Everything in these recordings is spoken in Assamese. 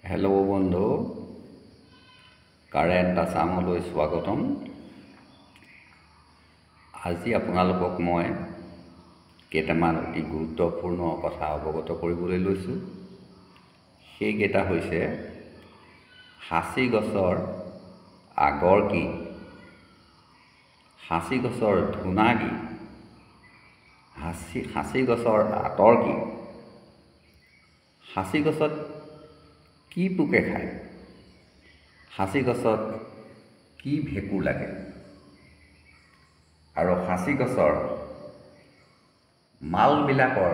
হেল্ল' বন্ধু, কাৰেণ্ট আছামলৈ স্বাগতম। আজি আপোনালোকক মই কেইটামান অতি গুৰুত্বপূৰ্ণ কথা অৱগত কৰিবলৈ লৈছোঁ। সেইকেইটা হৈছে সাঁচি গছৰ আগৰ কি, সাঁচি গছৰ ধূনা কি, সাঁচি গছৰ আঁতৰ কি, সাঁচি গছত কি পোকে খায়, সাঁচি গছত কি ভেঁকুৰ লাগে, আৰু সাঁচি গছৰ মালবিলাকৰ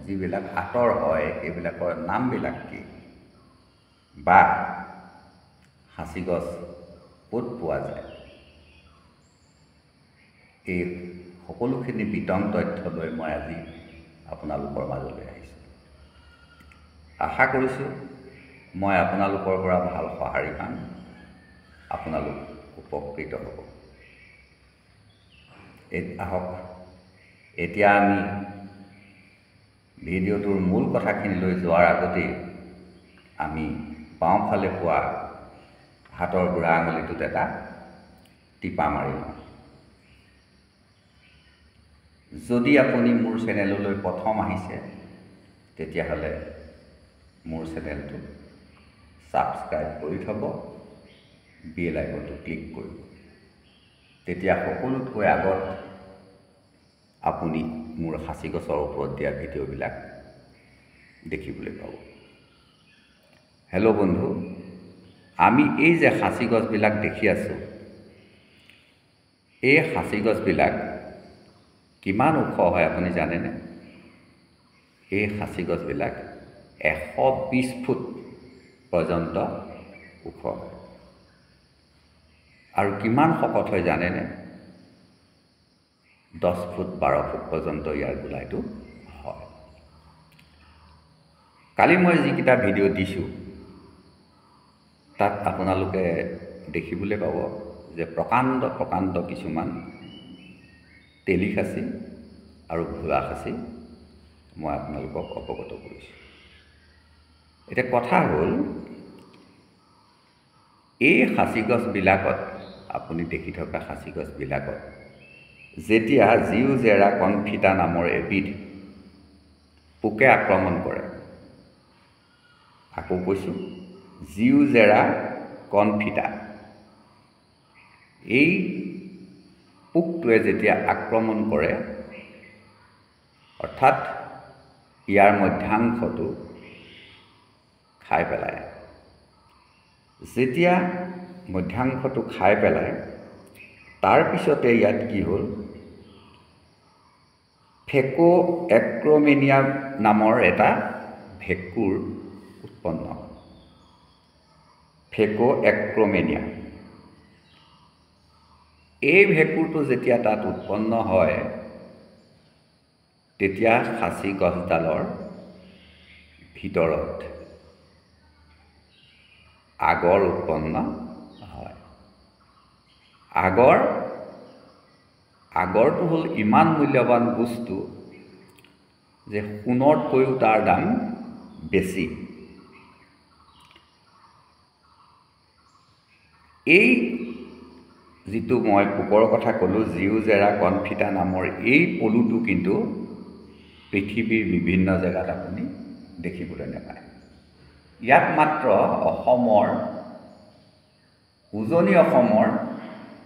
যিবিলাক আঁতৰ হয় সেইবিলাকৰ নামবিলাক কি, বা সাঁচি গছ ক'ত পোৱা যায়, এই সকলোখিনি বিতং তথ্য লৈ মই আজি আপোনালোকৰ মাজলৈ আহিছোঁ। আশা কৰিছোঁ মই আপোনালোকৰ পৰা ভাল সঁহাৰি পাম, আপোনালোক উপকৃত হ'ব। আহক এতিয়া আমি ভিডিঅ'টোৰ মূল কথাখিনিলৈ যোৱাৰ আগতেই আমি বাওঁফালে পোৱা হাতৰ বুঢ়া আঙুলিটোত এটা টিপা মাৰি লওঁ। যদি আপুনি মোৰ চেনেললৈ প্ৰথম আহিছে তেতিয়াহ'লে মোৰ চেনেলটো ছাবস্ক্ৰাইব কৰি থ'ব, বেল আইকনটো ক্লিক কৰিব। তেতিয়া সকলোতকৈ আগত আপুনি মোৰ সাঁচি গছৰ ওপৰত দিয়া ভিডিঅ'বিলাক দেখিবলৈ পাব। হেল্ল' বন্ধু, আমি এই যে সাঁচি গছবিলাক দেখি আছোঁ, এই সাঁচি গছবিলাক কিমান ওখ হয় আপুনি জানেনে? এই সাঁচি গছবিলাক 120 ফুট পৰ্যন্ত ওখ হয়। আৰু কিমান শকত হয় জানেনে? 10 ফুট 12 ফুট পৰ্যন্ত ইয়াৰ গোলাইটো হয়। কালি মই যিকেইটা ভিডিঅ' দিছোঁ তাত আপোনালোকে দেখিবলৈ পাব যে প্ৰকাণ্ড প্ৰকাণ্ড কিছুমান তেলী সাঁচি আৰু ভুৱা সাঁচি মই আপোনালোকক অৱগত কৰিছোঁ। এতিয়া কথা হ'ল, এই সাঁচি গছবিলাকত, আপুনি দেখি থকা সাঁচি গছবিলাকত যেতিয়া জিউ জেৰা কনফিটা নামৰ এবিধ পোকে আক্ৰমণ কৰে, আকৌ কৈছোঁ, জিউ জেৰা কনফিটা, এই পোকটোৱে যেতিয়া আক্ৰমণ কৰে, অৰ্থাৎ ইয়াৰ মধ্যাংশটো খাই পেলায়। যেতিয়া মধ্যাংশটো খাই পেলায়, তাৰপিছতে ইয়াত কি হ'ল, ফেকো এক্ৰমেনিয়া নামৰ এটা ভেঁকুৰ উৎপন্ন হয়। ফেকো এক্ৰমেনিয়া, এই ভেঁকুৰটো যেতিয়া তাত উৎপন্ন হয়, তেতিয়া সাঁচি গছডালৰ ভিতৰত আগৰ উৎপন্ন হয়। আগৰটো হ'ল ইমান মূল্যৱান বস্তু যে সোণতকৈও তাৰ দাম বেছি। এই যিটো মই পোকৰ কথা ক'লোঁ, জিউ জেৰা কনফিটা নামৰ এই পলুটো কিন্তু পৃথিৱীৰ বিভিন্ন জেগাত আপুনি দেখিবলৈ নাপায়। ইয়াত মাত্ৰ অসমৰ, উজনি অসমৰ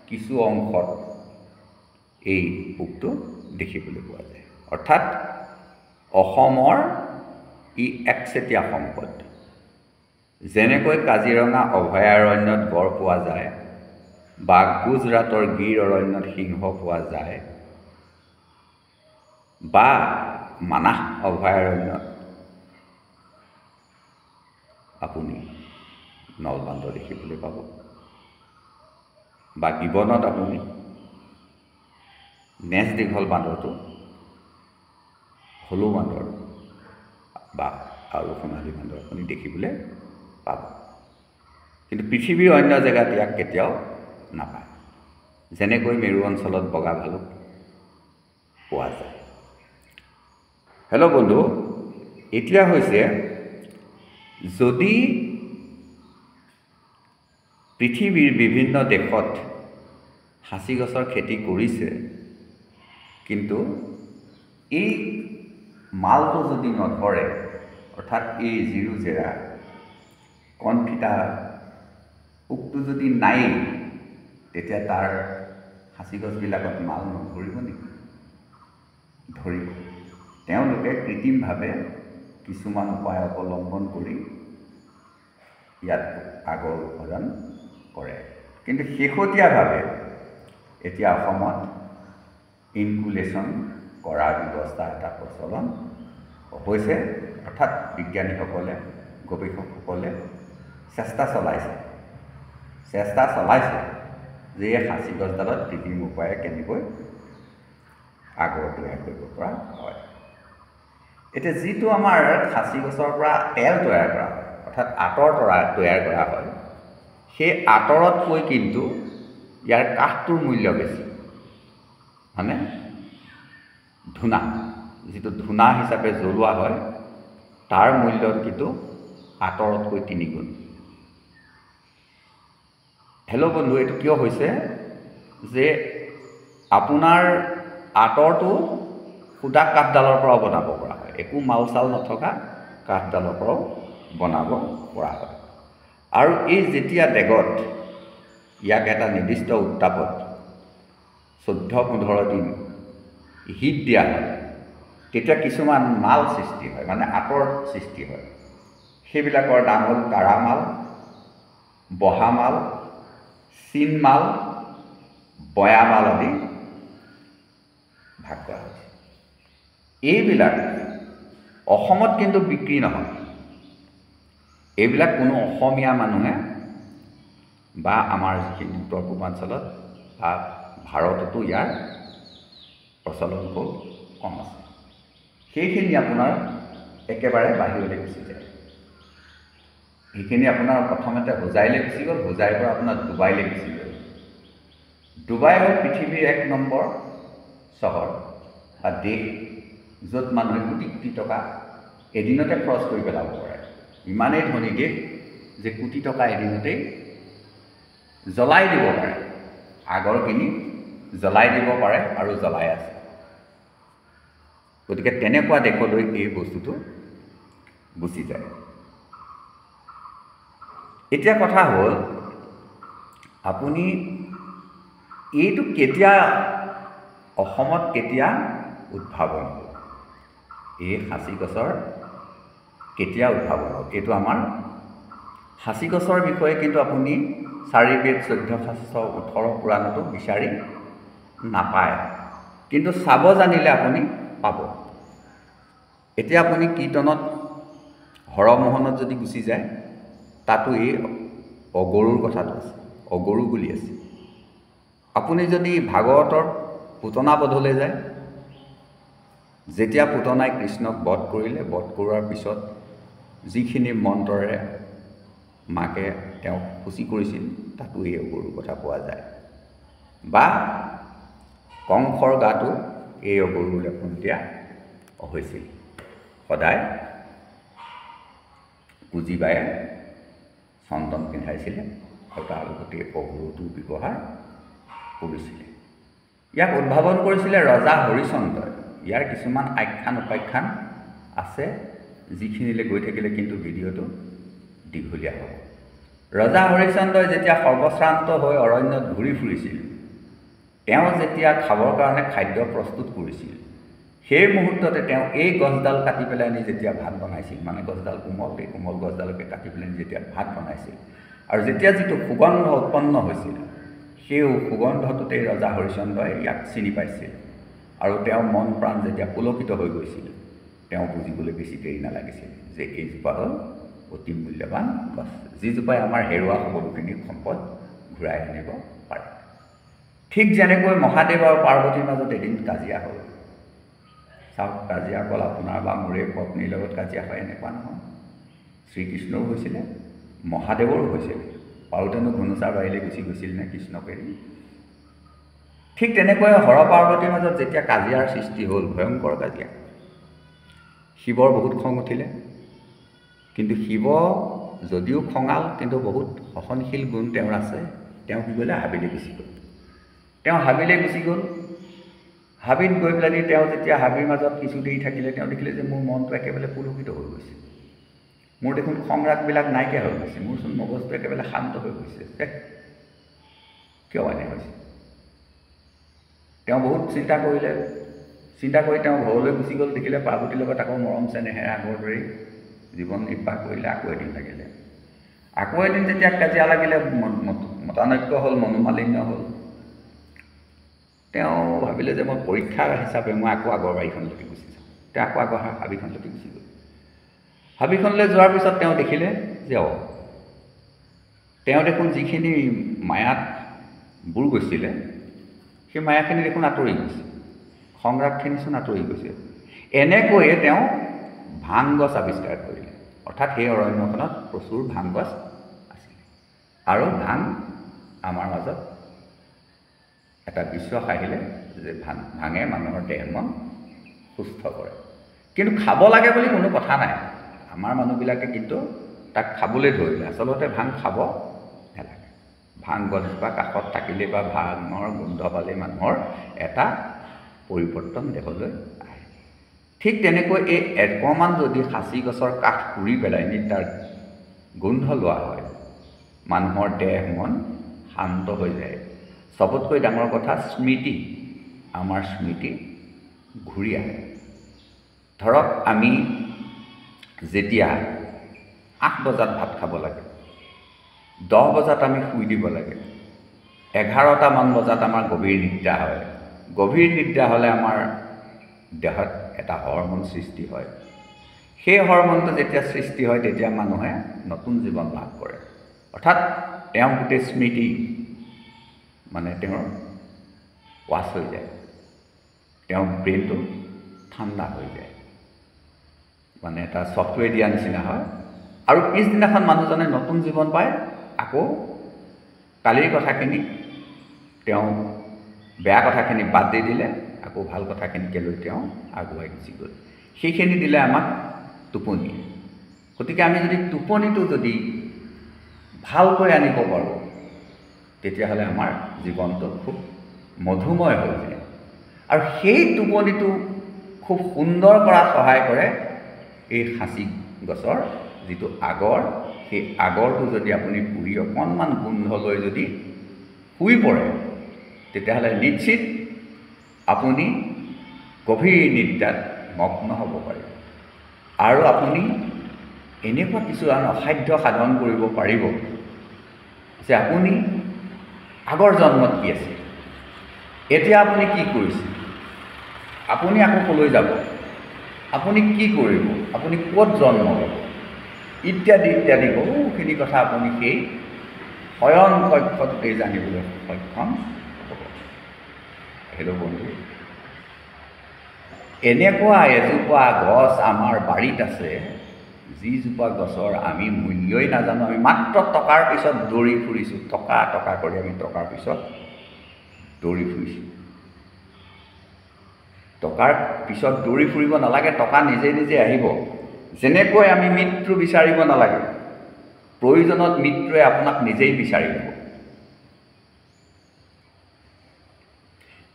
কিছু অংশত এই পোকটো দেখিবলৈ পোৱা যায়। অৰ্থাৎ অসমৰ ই একচেটিয়া সম্পদ। যেনেকৈ কাজিৰঙা অভয়াৰণ্যত গড় পোৱা যায়, বা গুজৰাটৰ গিৰ অৰণ্যত সিংহ পোৱা যায়, বা মানাহ অভয়াৰণ্যত আপুনি নলবান্দৰ দেখিবলৈ পাব, বা গিবনত আপুনি নেজ দীঘল বান্দৰটো, হলৌ বান্দৰ বা আৰু সোণালী বান্দৰ আপুনি দেখিবলৈ পাব। কিন্তু পৃথিৱীৰ অন্য জেগাত ইয়াক কেতিয়াও নাপায়। যেনেকৈ মেৰু অঞ্চলত বগা ভালুক পোৱা যায়। হেল্ল' বন্ধু, এতিয়া হৈছে, যদি পৃথিৱীৰ বিভিন্ন দেশত সাঁচি গছৰ খেতি কৰিছে, কিন্তু এই মালটো যদি নধৰে, অৰ্থাৎ এই জিৰো জেৰা কণফিটা পোকটো যদি নাই, তেতিয়া তাৰ সাঁচি গছবিলাকত মাল নধৰিব নেকি? ধৰিব। তেওঁলোকে কৃত্ৰিমভাৱে কিছুমান উপায় অৱলম্বন কৰি ইয়াত আগৰ উৎপাদন কৰে। কিন্তু শেহতীয়াভাৱে এতিয়া অসমত ইনকুলেশ্যন কৰাৰ ব্যৱস্থা এটা প্ৰচলন হৈছে, অৰ্থাৎ বিজ্ঞানীসকলে, গৱেষকসকলে চেষ্টা চলাইছে যে এই সাঁচি গছডালত কৃত্ৰিম উপায়ে কেনেকৈ আগৰ তৈয়াৰ কৰিব পৰা হয়। এতিয়া যিটো আমাৰ সাঁচি গছৰ পৰা তেল তৈয়াৰ কৰা হয়, অৰ্থাৎ আঁতৰ তৈয়াৰ কৰা হয়, সেই আঁতৰতকৈ কিন্তু ইয়াৰ কাঠটোৰ মূল্য বেছি। মানে ধূনা, যিটো ধূনা হিচাপে জ্বলোৱা হয়, তাৰ মূল্য কিন্তু আঁতৰতকৈ 3 গুণ। হেল্ল' বন্ধু, এইটো কিয় হৈছে যে আপোনাৰ আঁতৰটো সুদা কাঠডালৰ পৰাও বনাব পৰা হয়, একো মাল চাল নথকা কাঠডালৰ পৰাও বনাব পৰা হয়। আৰু এই যেতিয়া ডেগত ইয়াক এটা নিৰ্দিষ্ট উত্তাপত 14-15 দিন হিট দিয়া হয়, তেতিয়া কিছুমান মাল সৃষ্টি হয়, মানে আঁতৰ সৃষ্টি হয়। সেইবিলাকৰ নাম হ'ল কাৰামাল, বহামাল, চিনমাল, বয়ামাল আদি ভাগ কৰা হৈছে। এইবিলাক অসমত কিন্তু বিক্ৰী নহয়। এইবিলাক কোনো অসমীয়া মানুহে বা আমাৰ যিখিনি উত্তৰ পূৰ্বাঞ্চলত বা ভাৰততো ইয়াৰ প্ৰচলন খুব কম আছে। সেইখিনি আপোনাৰ একেবাৰে বাহিৰলৈ গুচি যায়। সেইখিনি আপোনাৰ প্ৰথমতে হোজাইলৈ গুচি গ'ল, হোজাইৰ পৰা আপোনাৰ ডুবাইলৈ গুচি গ'ল। ডুবাই হ'ল পৃথিৱীৰ 1 নম্বৰ চহৰ বা দেশ, য'ত মানুহে কোটি কোটি টকা এদিনতে খৰচ কৰি পেলাব পাৰে। ইমানেই ধনী দেশ যে কোটি টকা এদিনতেই জ্বলাই দিব পাৰে, আগৰখিনি জ্বলাই দিব পাৰে আৰু জ্বলাই আছে। গতিকে তেনেকুৱা দেশলৈ এই বস্তুটো গুচি যায়। এতিয়া কথা হ'ল, আপুনি এইটো কেতিয়া অসমত কেতিয়া উদ্ভাৱন হ'ল, এই সাঁচি গছৰ কেতিয়া উদ্ভাৱন হ'ল? এইটো আমাৰ সাঁচি গছৰ বিষয়ে কিন্তু আপুনি 4 বেদ 14 শাস্ত্ৰ 18 পুৰাণতো বিচাৰি নাপায়, কিন্তু চাব জানিলে আপুনি পাব। এতিয়া আপুনি কীৰ্তনত হৰমোহনত যদি গুচি যায়, তাতো এই অগৰুৰ কথাটো আছে, অগৰু বুলি আছে। আপুনি যদি ভাগৱতৰ পুতনা বধলৈ যায়, যেতিয়া পুতনাই কৃষ্ণক বধ কৰিলে, বধ কৰোৱাৰ পিছত যিখিনি মন্ত্ৰৰে মাকে তেওঁক খুচি কৰিছিল, তাতো এই অগৰুৰ কথা পোৱা যায়। বা কংসৰ গাটো এই অগৰুৰ লেপন দিয়া হৈছিল। সদায় কুজিবায়ে চন্দন পিন্ধাইছিলে আৰু তাৰ লগতে অগৰুটো ব্যৱহাৰ কৰিছিলে। ইয়াক উদ্ভাৱন কৰিছিলে ৰজা হৰিচন্দ্ৰই। ইয়াৰ কিছুমান আখ্যান উপাখ্যান আছে, যিখিনিলৈ গৈ থাকিলে কিন্তু ভিডিঅ'টো দীঘলীয়া হ'ব। ৰজা হৰিচন্দ্ৰই যেতিয়া সৰ্বশ্ৰান্ত হৈ অৰণ্যত ঘূৰি ফুৰিছিল, তেওঁ যেতিয়া খাবৰ কাৰণে খাদ্য প্ৰস্তুত কৰিছিল, সেই মুহূৰ্ততে তেওঁ এই গছডাল কাটি পেলাই নি যেতিয়া ভাত বনাইছিল, মানে গছডাল কোমল, এই কোমল গছডালকে কাটি পেলাই যেতিয়া ভাত বনাইছিল, আৰু যেতিয়া যিটো সুগন্ধ উৎপন্ন হৈছিল, সেই সুগন্ধটোতেই ৰজা হৰিচন্দ্ৰই ইয়াক চিনি পাইছিল। আৰু তেওঁৰ মন প্ৰাণ যেতিয়া পুলকিত হৈ গৈছিল, তেওঁ বুজিবলৈ বেছি দেৰি নালাগিছিল যে এইজোপা হ'ল অতি মূল্যৱান গছ, যিজোপাই আমাৰ হেৰুৱা সকলোখিনি সম্পদ ঘূৰাই আনিব পাৰে। ঠিক যেনেকৈ মহাদেৱ আৰু পাৰ্বতীৰ মাজত এদিন কাজিয়া হ'ল। চাওক, কাজিয়া অকল আপোনাৰ বা মোৰে পত্নীৰ লগত কাজিয়া হয় এনেকুৱা নহয়। শ্ৰীকৃষ্ণও হৈছিলে, মহাদেৱৰো হৈছিল। পাৰ্বতীয়েনো ঘুনুচাৰ বাৰীলৈ গুচি গৈছিল নে কৃষ্ণক এৰি? ঠিক তেনেকৈ হৰ পাৰ্বতীৰ মাজত যেতিয়া কাজিয়াৰ সৃষ্টি হ'ল, ভয়ংকৰ কাজিয়া, শিৱৰ বহুত খং উঠিলে। কিন্তু শিৱ যদিও খঙাল কিন্তু বহুত সহনশীল গুণ তেওঁৰ আছে। তেওঁ কি কৰিলে, হাবিলৈ গুচি গ'ল। তেওঁ হাবিলৈ গুচি গ'ল। হাবিত গৈ পেলানি তেওঁ যেতিয়া হাবিৰ মাজত কিছু দেৰি থাকিলে, তেওঁ দেখিলে যে মোৰ মনটো একেবাৰে পুলকিত হৈ গৈছে। মোৰ দেখোন খং ৰাগবিলাক নাইকিয়া হৈ গৈছে, মোৰচোন মগজটো একেবাৰে শান্ত হৈ গৈছে। কিয় এনে হৈছে? তেওঁ বহুত চিন্তা কৰিলে। চিন্তা কৰি তেওঁ ঘৰলৈ গুচি গ'ল। দেখিলে পাৰ্বতীৰ লগত আকৌ মৰম চেনেহেৰে আগৰ দৰেই জীৱন নিৰ্বাহ কৰিলে। আকৌ এদিন লাগিলে। আকৌ এদিন যেতিয়া কাজিয়া লাগিলে, মতানৈক্য হ'ল, মনোমালিন্য হ'ল, তেওঁ ভাবিলে যে মই পৰীক্ষা হিচাপে মই আকৌ আগৰ বাৰীখনলৈকে গুচি যাওঁ। তেওঁ আকৌ আগৰ হাবিখনলৈকে গুচি গ'ল। হাবিখনলৈ যোৱাৰ পিছত তেওঁ দেখিলে যে তেওঁ দেখোন যিখিনি মায়াত বুৰ গৈছিলে, সেই মায়াখিনি দেখোন আঁতৰি গৈছে। সংৰাগখিনিচোন আঁতৰি গৈছে। এনেকৈয়ে তেওঁ ভাং গছ আৱিষ্কাৰ কৰিলে। অৰ্থাৎ সেই অৰণ্যখনত প্ৰচুৰ ভাং গছ আছিলে। আৰু ভাং আমাৰ মাজত এটা বিশ্বাস আহিলে যে ভাঙে মানুহৰ দেহ মন সুস্থ কৰে। কিন্তু খাব লাগে বুলি কোনো কথা নাই। আমাৰ মানুহবিলাকে কিন্তু তাক খাবলৈ ধৰিলে। আচলতে ভাং খাব নালাগে। ভাং গছজোপা কাষত থাকিলে বা ভাঙৰ গোন্ধ পালে মানুহৰ এটা পৰিৱৰ্তন দেহলৈ আহে। ঠিক তেনেকৈ এই অকণমান যদি সাঁচি গছৰ কাঠ পুৰি পেলাই নি তাৰ গোন্ধ লোৱা হয়, মানুহৰ দেহ মন শান্ত হৈ যায়। চবতকৈ ডাঙৰ কথা স্মৃতি, আমাৰ স্মৃতি ঘূৰি আহে। ধৰক আমি যেতিয়া 8 বজাত ভাত খাব লাগে, 10 বজাত আমি শুই দিব লাগে, 11টামান বজাত আমাৰ গভীৰ নিদ্ৰা হয়। গভীৰ নিদ্ৰা হ'লে আমাৰ দেহত এটা হৰমন সৃষ্টি হয়। সেই হৰমনটো যেতিয়া সৃষ্টি হয়, তেতিয়া মানুহে নতুন জীৱন লাভ কৰে। অৰ্থাৎ তেওঁৰ গোটেই স্মৃতি তেওঁৰ ৱাছ হৈ যায়। তেওঁৰ ব্ৰেইনটো ঠাণ্ডা হৈ যায়। এটা ছফ্টৱেৰ দিয়া নিচিনা হয়। আৰু পিছদিনাখন মানুহজনে নতুন জীৱন পায়। আকৌ কালিৰ কথাখিনি তেওঁ বেয়া কথাখিনি বাদ দি দিলে, আকৌ ভাল কথাখিনিকে লৈ তেওঁ আগুৱাই গুচি গ'ল। সেইখিনি দিলে আমাক টোপনি। গতিকে আমি যদি টোপনিটো যদি ভালকৈ আনিব পাৰোঁ, তেতিয়াহ'লে আমাৰ জীৱনটো খুব মধুময় হৈ যায়। আৰু সেই টোপনিটো খুব সুন্দৰ কৰাত সহায় কৰে এই সাঁচি গছৰ যিটো আগৰ, সেই আগৰটো যদি আপুনি পুৰি অকণমান গোন্ধ লৈ যদি শুই পৰে, তেতিয়াহ'লে নিশ্চিত আপুনি গভীৰ নিদ্ৰাত মগ্ন হ'ব পাৰিব। আৰু আপুনি এনেকুৱা কিছুমান অসাধ্য সাধন কৰিব পাৰিব যে আপুনি আগৰ জন্মত কি আছিল, এতিয়া আপুনি কি কৰিছে, আপুনি আকৌ ক'লৈ যাব, আপুনি কি কৰিব, আপুনি ক'ত জন্ম ল'ব, ইত্যাদি ইত্যাদি বহুখিনি কথা আপুনি সেই শয়ন কক্ষতে জানিবলৈ সক্ষম হ'ব। হেল্ল' বন্ধু, এনেকুৱা এজোপা গছ আমাৰ বাৰীত আছে, যিজোপা গছৰ আমি মূল্যই নাজানো। আমি মাত্ৰ টকাৰ পিছত দৌৰি ফুৰিছোঁ। টকা টকা কৰি আমি টকাৰ পিছত দৌৰি ফুৰিছোঁ। টকাৰ পিছত দৌৰি ফুৰিব নালাগে, টকা নিজে নিজে আহিব। যেনেকৈ আমি মৃত্যু বিচাৰিব নালাগে, প্ৰয়োজনত মৃত্যুৱে আপোনাক নিজেই বিচাৰি ল'ব।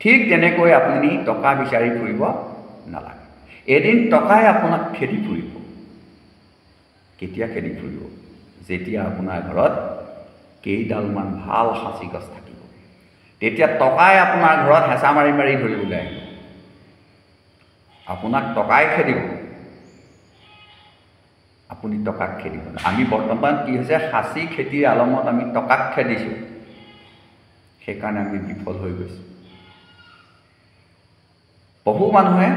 ঠিক তেনেকৈ আপুনি টকা বিচাৰি ফুৰিব নালাগে। এদিন টকাই আপোনাক খেদি ফুৰিব। কেতিয়া খেদি ফুৰিব? যেতিয়া আপোনাৰ ঘৰত কেইডালমান ভাল সাঁচি গছ থাকিব, তেতিয়া টকাই আপোনাৰ ঘৰত হেঁচা মাৰি মাৰি ধৰিবলৈ আহিব। আপোনাক টকাই খেদিব, আপুনি টকাক খেদিব। আমি বৰ্তমান কি হৈছে, সাঁচি খেতিৰ আলমত আমি টকাক খেদিছোঁ। সেইকাৰণে আমি বিফল হৈ গৈছোঁ। বহু মানুহে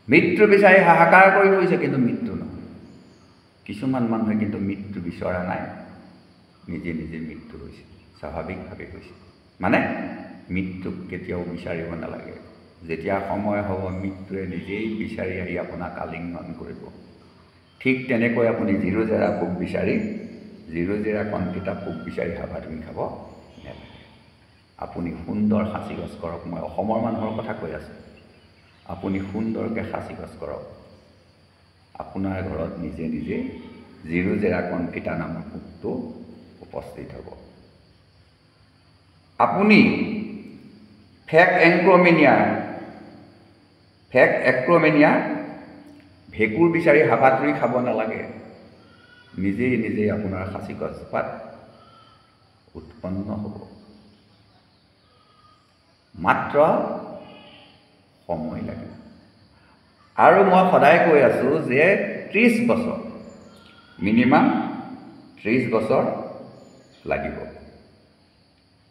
মৃত্যু বিচাৰি হাহাকাৰ কৰি ফুৰিছে, কিন্তু মৃত্যু নহয়। কিছুমান মানুহে কিন্তু মৃত্যু বিচৰা নাই, নিজে নিজে মৃত্যু হৈছে, স্বাভাৱিকভাৱে হৈছে। মৃত্যুক কেতিয়াও বিচাৰিব নালাগে। যেতিয়া সময় হ'ব, মৃত্যুৱে নিজেই বিচাৰি আহি আপোনাক আলিংগন কৰিব। ঠিক তেনেকৈ আপুনি জিৰ'জেৰা পোক বিচাৰি, জিৰ'জেৰা কণপিতা পোক বিচাৰি হাবাথুৰি খাব নালাগে। আপুনি সুন্দৰ সাঁচি গছ কৰক। মই অসমৰ মানুহৰ কথা কৈ আছোঁ। আপুনি সুন্দৰকৈ সাঁচি গছ কৰক। আপোনাৰ ঘৰত নিজে নিজে জিৰো জেৰা কনফিটা নামৰ পোকটো উপস্থিত হ'ব। আপুনি ফেক এক্ৰমেনিয়া ভেঁকুৰ বিচাৰি হাবাথুৰি খাব নালাগে। নিজেই নিজেই আপোনাৰ খাচী গছজোপাত উৎপন্ন হ'ব। মাত্ৰ সময় লাগিব। আৰু মই সদায় কৈ আছোঁ যে 30 বছৰ, মিনিমাম 30 বছৰ লাগিব।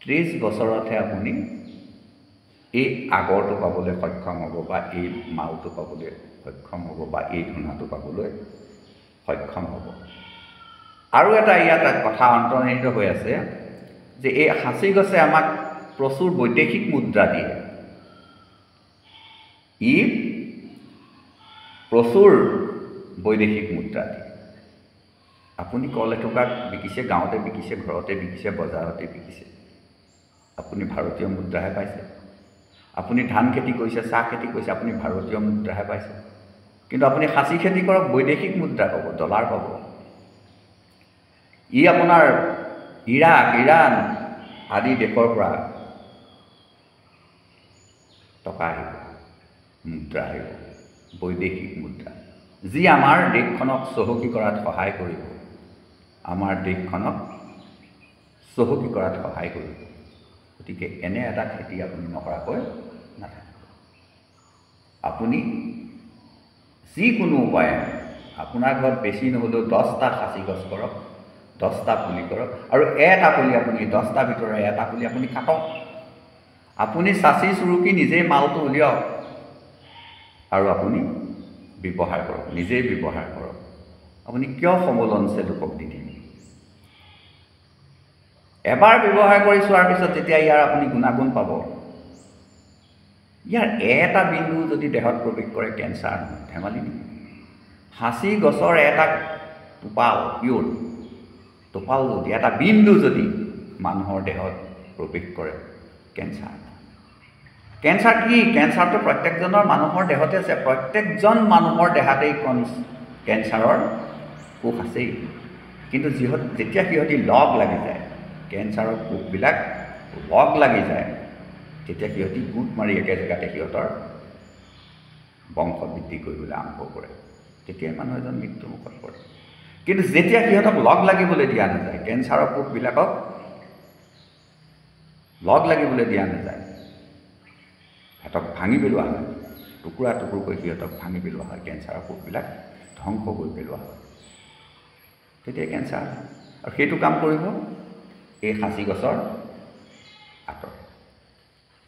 30 বছৰতহে আপুনি এই আগৰটো পাবলৈ সক্ষম হ'ব, বা এই মালটো পাবলৈ সক্ষম হ'ব, বা এই ধূনাটো পাবলৈ সক্ষম হ'ব। আৰু এটা ইয়াত কথা অন্তৰ্নিহিত হৈ আছে যে এই সাঁচি গছে আমাক প্ৰচুৰ বৈদেশিক মুদ্ৰা দিয়ে। ই প্ৰচুৰ বৈদেশিক মুদ্ৰা দিয়ে। আপুনি কল এটুকাত বিকিছে, গাঁৱতে বিকিছে, ঘৰতে বিকিছে, বজাৰতে বিকিছে, আপুনি ভাৰতীয় মুদ্ৰাহে পাইছে। আপুনি ধান খেতি কৰিছে, চাহ খেতি কৰিছে, আপুনি ভাৰতীয় মুদ্ৰাহে পাইছে। কিন্তু আপুনি সাঁচি খেতি কৰক, বৈদেশিক মুদ্ৰা পাব, ডলাৰ পাব। ই আপোনাৰ ইৰাক, ইৰাণ আদি দেশৰ পৰা টকা আহিব, মুদ্ৰা আহিব, বৈদেশিক মুদ্ৰা, যি আমাৰ দেশখনক চহকী কৰাত সহায় কৰিব, আমাৰ দেশখনক চহকী কৰাত সহায় কৰিব। গতিকে এনে এটা খেতি আপুনি নকৰাকৈ নাথাকিব। আপুনি যিকোনো উপায়ে আপোনাৰ ঘৰত বেছি নহ'লেও 10টা সাঁচি গছ কৰক, 10টা পুলি কৰক, আৰু এটা পুলি আপুনি 10টাৰ ভিতৰত এটা পুলি আপুনি কাটক। আপুনি চাচি চুৰুকি নিজেই মালটো উলিয়াওক আৰু আপুনি ব্যৱহাৰ কৰক, নিজেই ব্যৱহাৰ কৰক। আপুনি কিয় সমলঞ্চে লোকক দি দিম? এবাৰ ব্যৱহাৰ কৰি চোৱাৰ পিছত যেতিয়া ইয়াৰ আপুনি গুণাগুণ পাব, ইয়াৰ এটা বিন্দু যদি দেহত প্ৰৱেশ কৰে কেঞ্চাৰ নহয়, ধেমালি নেকি? সাঁচি গছৰ এটা টোপাল, পিয়ৰ টোপাল যদি, এটা বিন্দু যদি মানুহৰ দেহত প্ৰৱেশ কৰে, কেঞ্চাৰ। কেঞ্চাৰ কি? কেঞ্চাৰটো প্ৰত্যেকজনৰ মানুহৰ দেহতে আছে। প্ৰত্যেকজন মানুহৰ দেহাতেই কেঞ্চাৰৰ কোষ আছেই। কিন্তু যেতিয়া সিহঁতি লগ লাগি যায়, কেঞ্চাৰৰ কোষবিলাক লগ লাগি যায়, তেতিয়া সিহঁতি গোট মাৰি একে জেগাতে সিহঁতৰ বংশ বৃদ্ধি কৰিবলৈ আৰম্ভ কৰে। তেতিয়াই মানুহ এজন মৃত্যুমুখত পৰে। কিন্তু যেতিয়া সিহঁতক লগ লাগিবলৈ দিয়া নাযায়, কেঞ্চাৰৰ কোষবিলাকক লগ লাগিবলৈ দিয়া নাযায়, সিহঁতক ভাঙি পেলোৱা হয়, টুকুৰা টুকুৰকৈ সিহঁতক ভাঙি পেলোৱা হয়, কেঞ্চাৰৰ কোষবিলাক ধ্বংস কৰি পেলোৱা হয়, তেতিয়া কেঞ্চাৰ। আৰু সেইটো কাম কৰিব এই সাঁচি গছৰ আঁতৰ।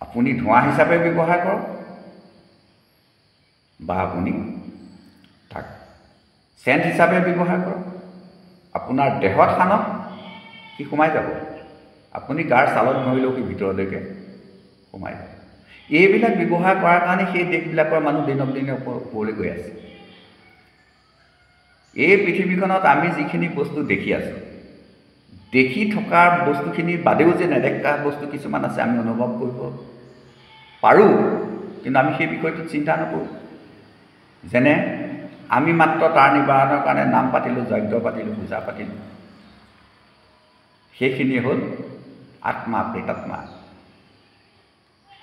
আপুনি ধোঁৱা হিচাপে ব্যৱহাৰ কৰক, বা আপুনি তাক চেণ্ট হিচাপে ব্যৱহাৰ কৰক, আপোনাৰ দেহত সানক, সি সোমাই যাব। আপুনি গাৰ ছালত ঘঁহিলেও সি ভিতৰলৈকে সোমাই যাব। এইবিলাক ব্যৱহাৰ কৰাৰ কাৰণে সেই দেশবিলাকৰ মানুহ দিনক দিনে ওপৰলৈ গৈ আছে। এই পৃথিৱীখনত আমি যিখিনি বস্তু দেখি আছোঁ, দেখি থকা বস্তুখিনিৰ বাদেও যে নেদেখা বস্তু কিছুমান আছে, আমি অনুভৱ কৰিব পাৰোঁ, কিন্তু আমি সেই বিষয়টোত চিন্তা নকৰোঁ। যেনে আমি মাত্ৰ তাৰ নিবাৰণৰ কাৰণে নাম পাতিলোঁ, যজ্ঞ পাতিলোঁ, পূজা পাতিলোঁ, সেইখিনি হ'ল আত্মা, প্ৰেতাত্মা।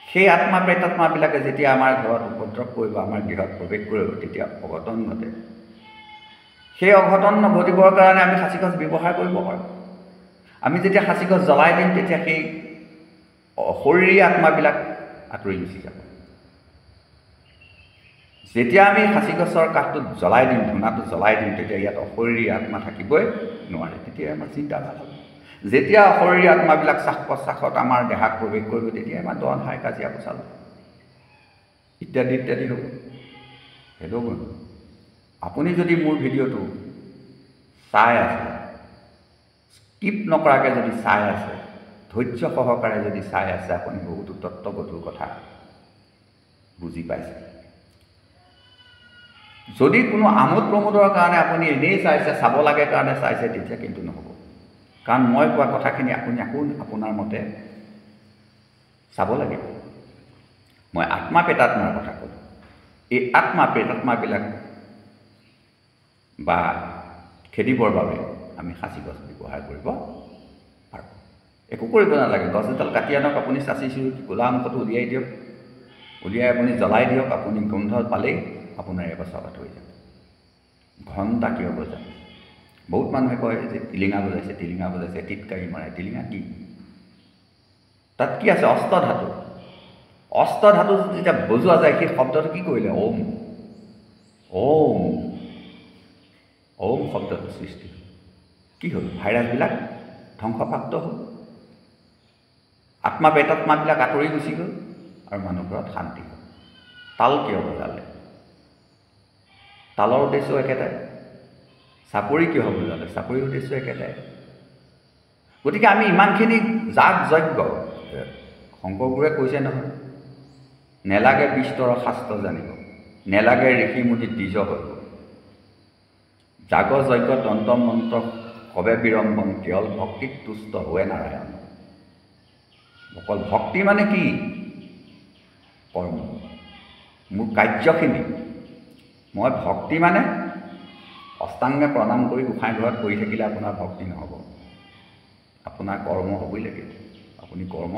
সেই আত্মা প্ৰেতাত্মাবিলাকে যেতিয়া আমাৰ ঘৰত উপদ্ৰৱ কৰিব, আমাৰ গৃহত প্ৰৱেশ কৰিব, তেতিয়া অঘটন ঘটে। সেই অঘটন নঘটিবৰ কাৰণে আমি সাঁচি গছ ব্যৱহাৰ কৰিব পাৰোঁ। আমি যেতিয়া সাঁচি গছ জ্বলাই দিম, তেতিয়া সেই অশৰীৰী আত্মাবিলাক আঁতৰি গুচি যাব। যেতিয়া আমি সাঁচি গছৰ কাঠটো জ্বলাই দিম, ধূনাটো জ্বলাই দিম, তেতিয়া ইয়াত অশৰীৰী আত্মা থাকিবই নোৱাৰে। তেতিয়া আমাৰ চিন্তা ভাল হ'ব। যেতিয়া অশৰীৰী আত্মাবিলাক শ্বাস প্ৰশ্বাসত আমাৰ দেহাত প্ৰৱেশ কৰিব, তেতিয়া আমাৰ দন হাই, কাজিয়া পচাল ইত্যাদি ইত্যাদি হ'ব। হেল্ল' বন্ধু, আপুনি যদি মোৰ ভিডিঅ'টো চাই আছে, স্কিপ নকৰাকৈ যদি চাই আছে, ধৈৰ্য সহকাৰে যদি চাই আছে, আপুনি বহুতো তত্ত্বগধুৰ কথা বুজি পাইছে। যদি কোনো আমোদ প্ৰমোদৰ কাৰণে আপুনি এনেই চাইছে, চাব লাগে কাৰণে চাইছে, তেতিয়া কিন্তু নহ'ব। কাৰণ মই কোৱা কথাখিনি আপুনি আকৌ আপোনাৰ মতে চাব লাগিব। মই আত্মা প্ৰেতাত্মাৰ কথা ক'লোঁ। এই আত্মা প্ৰেতাত্মাবিলাক বা খেদিবৰ বাবে আমি সাঁচি গছ ব্যৱহাৰ কৰিব পাৰোঁ। একো কৰিব নালাগে, গছ এডাল কাটি আনক, আপুনি চাচি চুৰুকি ক'লা অংশটো উলিয়াই দিয়ক, উলিয়াই আপুনি জ্বলাই দিয়ক, আপুনি গোন্ধ পালেই আপোনাৰ এবছৰ পাত হৈ যাব। ঘণ্টা কিয় বজায়? বহুত মানুহে কয় যে টিলিঙা বজাইছে, টিলিঙা বজাইছে, টিটকাৰি মাৰে। টিলিঙা কি? তাত কি আছে? অষ্টধাতু। অষ্টধাতু যেতিয়া বজোৱা যায়, সেই শব্দটো কি কৰিলে? ওম। ওম ওম শব্দটো সৃষ্টি হ'ল। কি হ'ল? ভাইৰাছবিলাক ধ্বংসপ্ৰাপ্ত হ'ল, আত্মা প্ৰেতাত্মাবিলাক আঁতৰি গুচি গ'ল আৰু মানুহবোৰত শান্তি হ'ল। তাল কিয় বজালে? তালৰ উদ্দেশ্য একেটাই। চাপৰি কিয় বজালে? চাপৰিৰ উদ্দেশ্য একেটাই। গতিকে আমি ইমানখিনি যাগ যজ্ঞ, শংকৰগুৰুৱে কৈছে নহয়, নেলাগে বিস্তৰ শাস্ত্ৰ জানিব, নেলাগে ঋষি মুনি দ্বিজ হৈ, যাগ যজ্ঞ তন্ত্ৰ মন্ত্ৰ কবে বিৰম্বন, কেৱল ভক্তিত তুষ্ট হোৱে নাৰায়ণ। অকল ভক্তি মানে কি? কৰ্ম, মোৰ কাৰ্যখিনি। মই ভক্তি মানে অষ্টাংগে প্ৰণাম কৰি গোসাঁই ঘৰত কৰি থাকিলে আপোনাৰ ভক্তি নহ'ব। আপোনাৰ কৰ্ম হ'বই লাগিব, আপুনি কৰ্ম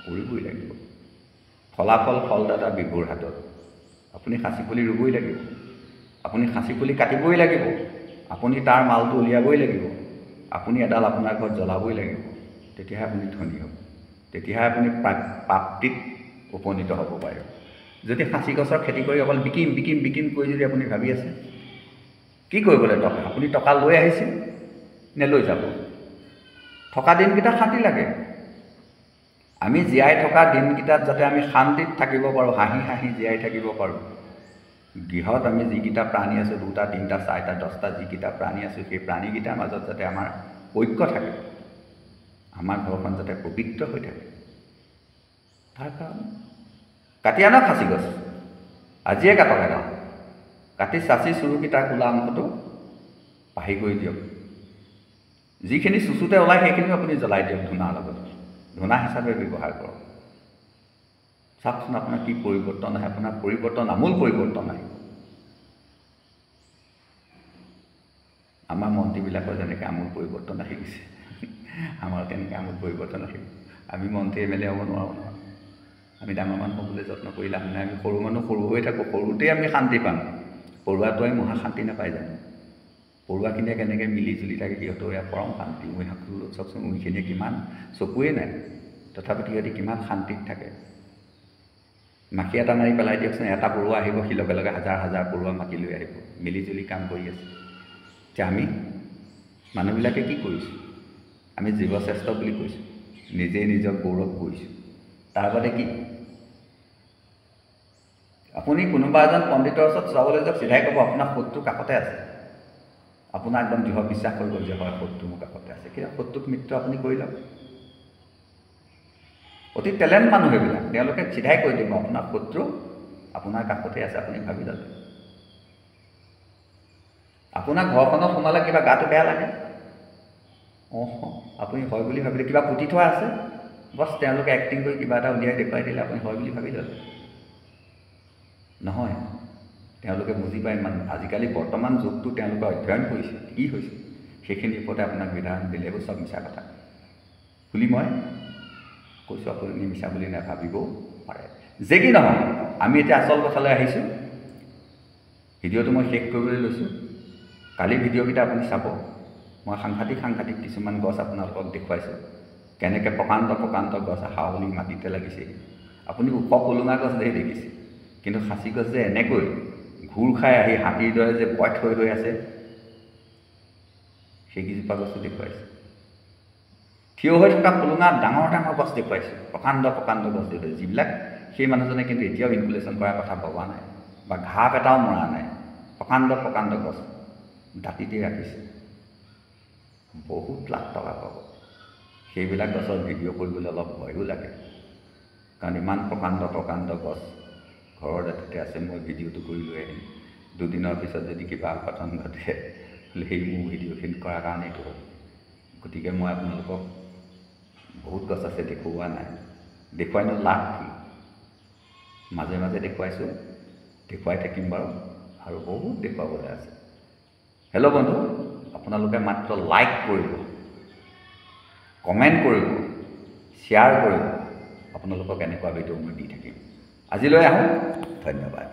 কৰিবই লাগিব। ফলাফল ফলদাতা বিভুৰ হাতত। আপুনি সাঁচি পুলি ৰুবই লাগিব, আপুনি সাঁচি পুলি কাটিবই লাগিব, আপুনি তাৰ মালটো উলিয়াবই লাগিব, আপুনি এডাল আপোনাৰ ঘৰত জ্বলাবই লাগিব। তেতিয়াহে আপুনি ধনী হ'ব, তেতিয়াহে আপুনি প্ৰাপ্তিত উপনীত হ'ব পাৰে। যদি সাঁচি গছৰ খেতি কৰি অকল বিকিম বিকিম বিকিম কৰি যদি আপুনি ভাবি আছে, কি কৰিবলৈ টকা? আপুনি টকা লৈ আহিছে নে লৈ যাব? থকা দিনকেইটা শান্তি লাগে। আমি জীয়াই থকা দিনকেইটাত যাতে আমি শান্তিত থাকিব পাৰোঁ, হাঁহি হাঁহি জীয়াই থাকিব পাৰোঁ। গৃহত আমি যিকেইটা প্ৰাণী আছোঁ, 2টা 3টা 4টা 10টা যিকেইটা প্ৰাণী আছোঁ, সেই প্ৰাণীকেইটাৰ মাজত যাতে আমাৰ ঐক্য থাকে, আমাৰ ঘৰখন যাতে পবিত্ৰ হৈ থাকে, তাৰ কাৰণে কাটি আনক সাঁচি গছ, আজিয়ে কাটক এডাল, কাটি চাচি চুৰুকি তাৰ কোলা অংশটো পাহি কৰি দিয়ক। যিখিনি চুচুতে ওলায় সেইখিনিও আপুনি জ্বলাই দিয়ক ধূনাৰ লগত, ধূনা হিচাপে ব্যৱহাৰ কৰক। চাওকচোন আপোনাৰ কি পৰিৱৰ্তন আহে। আপোনাৰ পৰিৱৰ্তন, আমূল পৰিৱৰ্তন আহিব। আমাৰ মন্ত্ৰীবিলাকৰ যেনেকৈ আমূল পৰিৱৰ্তন আহি গৈছে, আমাৰ তেনেকৈ আমূল পৰিৱৰ্তন আহিব। আমি মন্ত্ৰী MLA হ'ব নোৱাৰোঁ নহয়। আমি ডাঙৰ মানুহ হ'বলৈ যত্ন কৰি লাভ নাই। আমি সৰু মানুহ সৰু হৈ থাকোঁ, সৰুতেই আমি শান্তি পাম। পৰুৱাটোৱে মহা শান্তি নাপায় জানো? পৰুৱাখিনিয়ে কেনেকৈ মিলি জুলি থাকে, সিহঁতৰ এয়া পৰম শান্তি। উঁইশাকটো চাওকচোন, উঁইখিনিয়ে কিমান চকুৱেই নাই, তথাপিতো সিহঁতি কিমান শান্তিত থাকে। মাখি এটা মাৰি পেলাই দিয়কচোন, এটা পৰুৱা আহিব, সি লগে লগে হাজাৰ হাজাৰ পৰুৱা মাতি লৈ আহিব, মিলি জুলি কাম কৰি আছে। যে আমি মানুহবিলাকে কি কৰিছোঁ? আমি জীৱশ্ৰেষ্ঠ বুলি কৈছোঁ, নিজেই নিজক গৌৰৱ কৰিছোঁ। তাৰ বাদে কি? আপুনি কোনোবা এজন পণ্ডিতৰ ওচৰত চাবলৈ যাওক, চিধাই ক'ব আপোনাৰ শত্ৰু কাষতে আছে। আপোনাৰ একদম দৃঢ় বিশ্বাস হৈ গ'ল যে হয়, শত্ৰু মোৰ কাষতে আছে। কিন্তু শত্ৰুক মৃত্যু আপুনি কৰি লওক। অতি টেলেণ্ট মানুহ সেইবিলাক, তেওঁলোকে চিধাই কৈ দিব আপোনাৰ শত্ৰু আপোনাৰ কাষতে আছে, আপুনি ভাবি ল'লে। আপোনাৰ ঘৰখনত সোমালে কিবা গাটো বেয়া লাগে, আপুনি হয় বুলি ভাবিলে, কিবা পুতি থোৱা আছে, বছ তেওঁলোকে এক্টিং কৰি কিবা এটা উলিয়াই দেখুৱাই দিলে, আপুনি হয় বুলি ভাবি ল'লে। নহয়, তেওঁলোকে বুজি পায়। আজিকালি বৰ্তমান যুগটো তেওঁলোকে অধ্যয়ন কৰিছে, কি হৈছে সেইখিনিৰ ওপৰতে আপোনাক বিধান দিলে। এইবোৰ চব মিছা কথা বুলি মই কৈছোঁ, আপুনি মিছা বুলি নাভাবিবও পাৰে। যে কি নহয়, আমি এতিয়া আচল কথালৈ আহিছোঁ। ভিডিঅ'টো মই শেষ কৰিবলৈ লৈছোঁ। কালি ভিডিঅ'কেইটা আপুনি চাব, মই সাংঘাতিক কিছুমান গছ আপোনালোকক দেখুৱাইছোঁ, কেনেকৈ প্ৰকাণ্ড গছ হাউলি মাটিতে লাগিছে। আপুনি ওখ কলুঙা গছ দেখিছে, কিন্তু সাঁচি গছ যে এনেকৈ ঘূৰ খাই আহি হাতীৰ দৰে যে পথ হৈ আছে, সেইকেইজোপা গছো দেখুৱাইছোঁ। থিয় হৈ থকা কলুঙাত ডাঙৰ গছ দেখুৱাইছোঁ, প্ৰকাণ্ড গছ দেখুৱাইছোঁ, যিবিলাক সেই মানুহজনে কিন্তু এতিয়াও ইনকুলেশ্যন কৰাৰ কথা ভবা নাই, বা ঘাপ এটাও মৰা নাই। প্ৰকাণ্ড গছ দাঁতিতে ৰাখিছে, বহুত লাখ টকা পাব। সেইবিলাক গছৰ ভিডিঅ' কৰিবলৈ অলপ ভয়ো লাগে, কাৰণ ইমান প্ৰকাণ্ড গছ ঘৰৰ দাঁতিতে আছে। মই ভিডিঅ'টো কৰি লৈ আহিম, দুদিনৰ পিছত যদি কিবা অঘটন ঘটে, সেই মোৰ ভিডিঅ'খিনি কৰাৰ কাৰণে এইটো হ'ল। গতিকে মই আপোনালোকক বহুত গছ আছে দেখুওৱা নাই, দেখুৱাইনো লাভ কি? মাজে মাজে দেখুৱাইছোঁ, দেখুৱাই থাকিম বাৰু, আৰু বহুত দেখুৱাবলৈ আছে। হেল্ল' বন্ধু, আপোনালোকে মাত্ৰ লাইক কৰিব, কমেণ্ট কৰিব, শ্বেয়াৰ কৰিব। আপোনালোকক এনেকুৱা ভিডিঅ' মই দি থাকিম। আজিলৈ আহোঁ, ধন্যবাদ।